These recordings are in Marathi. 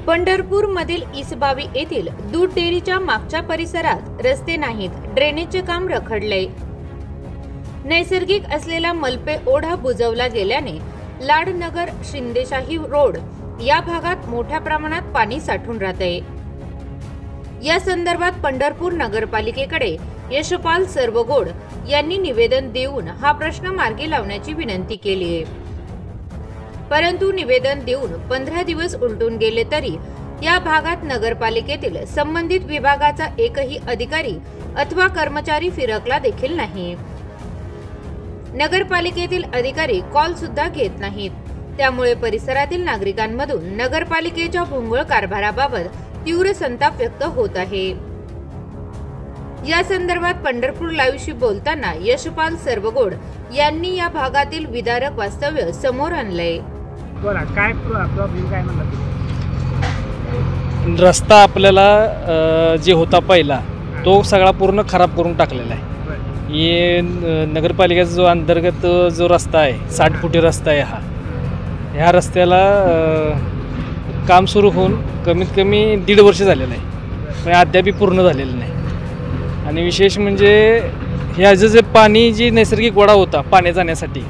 पंढरपूरमधील इसबावी येथील दूध डेअरीच्या मागच्या परिसरात रस्ते नाहीत, ड्रेनेजचे काम रखडले। नैसर्गिक असलेला मलपे ओढा बुजवला गेल्याने लाडनगर शिंदेशाही रोड या भागात मोठ्या प्रमाणात पाणी साठून राहते। या संदर्भात पंढरपूर नगरपालिकेकडे यशपाल सर्वगोड यांनी निवेदन देऊन हा प्रश्न मार्गी लावण्याची विनंती केली आहे। परंतु निवेदन देऊन 15 दिवस उलटून गेले तरी या भागात नगरपालिकेतील संबंधित विभागाचा एकही अधिकारी अथवा कर्मचारी फिरकला देखील नाही। नगरपालिकेतील अधिकारी कॉल सुद्धा घेत नाहीत। त्यामुळे परिसरातील नागरिकांमधून नगरपालिकेच्या भोंगळ कारभाराबाबत तीव्र संताप व्यक्त होत आहे। या संदर्भात पंढरपूर लाईव्हशी बोलताना यशपाल सर्वगोड यांनी या भागातील विदारक वास्तव्य समोर आणलंय। बोला, काय प्रॉब्लेम काय म्हणला? रस्ता आपल्याला जे होता पहिला तो सगळा पूर्ण खराब करून टाकलेला आहे। हे नगरपालिकेचा जो अंतर्गत जो रस्ता आहे 60 फुटी रस्ता आहे, ह्या रस्त्याला काम सुरू होऊन कमीत कमी 1.5 वर्ष झालेलं आहे, पण अद्याप पूर्ण झालेलं नाही। आणि विशेष म्हणजे ह्याचं जे पाणी जी नैसर्गिक वडा होता पाणी जाण्यासाठी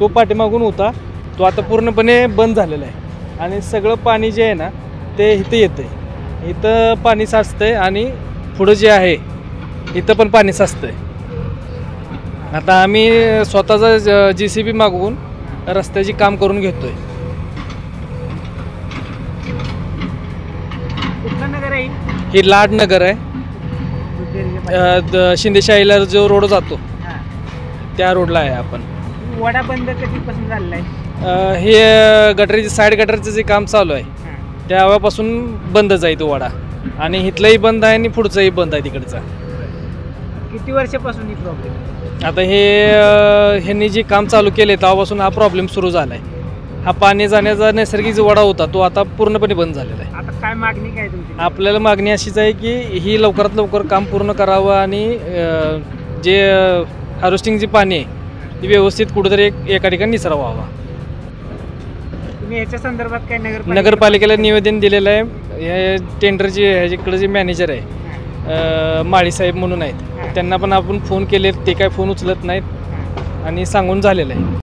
तो पाठीमागून होता, तो आता पूर्णपणे बंद झालेला आहे। आणि सगळं पाणी जे आहे ना ते इथं येतं आहे, इथं पाणी साचतंय आणि पुढं जे आहे इथं पण पाणी साचतंय। आता आम्ही स्वतःचा JCB मागवून रस्त्याची काम करून घेतोय। कुठलं नगर आहे? ही लाडनगर आहे, शिंदेशाहीला जो रोड जातो त्या रोडला आहे आपण। वडा बंद कधीपासून झालेला आहे? हे गटरीचे साईड गटरचं जे काम चालू आहे तेव्हापासून बंदच आहे तो वडा, आणि इथलाही बंद आहे आणि पुढचाही बंद आहे तिकडचा। किती वर्षापासून ही प्रॉब्लेम? आता ह्यांनी जे काम चालू केले तेव्हापासून हा प्रॉब्लेम सुरू झाला आहे। हा पाणी जाण्याचा नैसर्गिक जो वडा होता तो आता पूर्णपणे बंद झालेला आहे। आता काय मागणी काय तुमची? आपल्याला मागणी अशीच आहे की ही लवकरात लवकर काम पूर्ण करावं आणि जे हार्वेस्टिंग जे पाणी आहे ते व्यवस्थित कुठेतरी एका ठिकाणी निचरा व्हावा। तुम्ही याच्या संदर्भात काय नगरपालिकेला निवेदन दिलेलं आहे। हे टेंडरचे ह्याच्याकडे जे मॅनेजर आहे माळी साहेब म्हणून आहेत, त्यांना पण आपण फोन केले, ते काय फोन उचलत नाहीत आणि सांगून झालेलं आहे।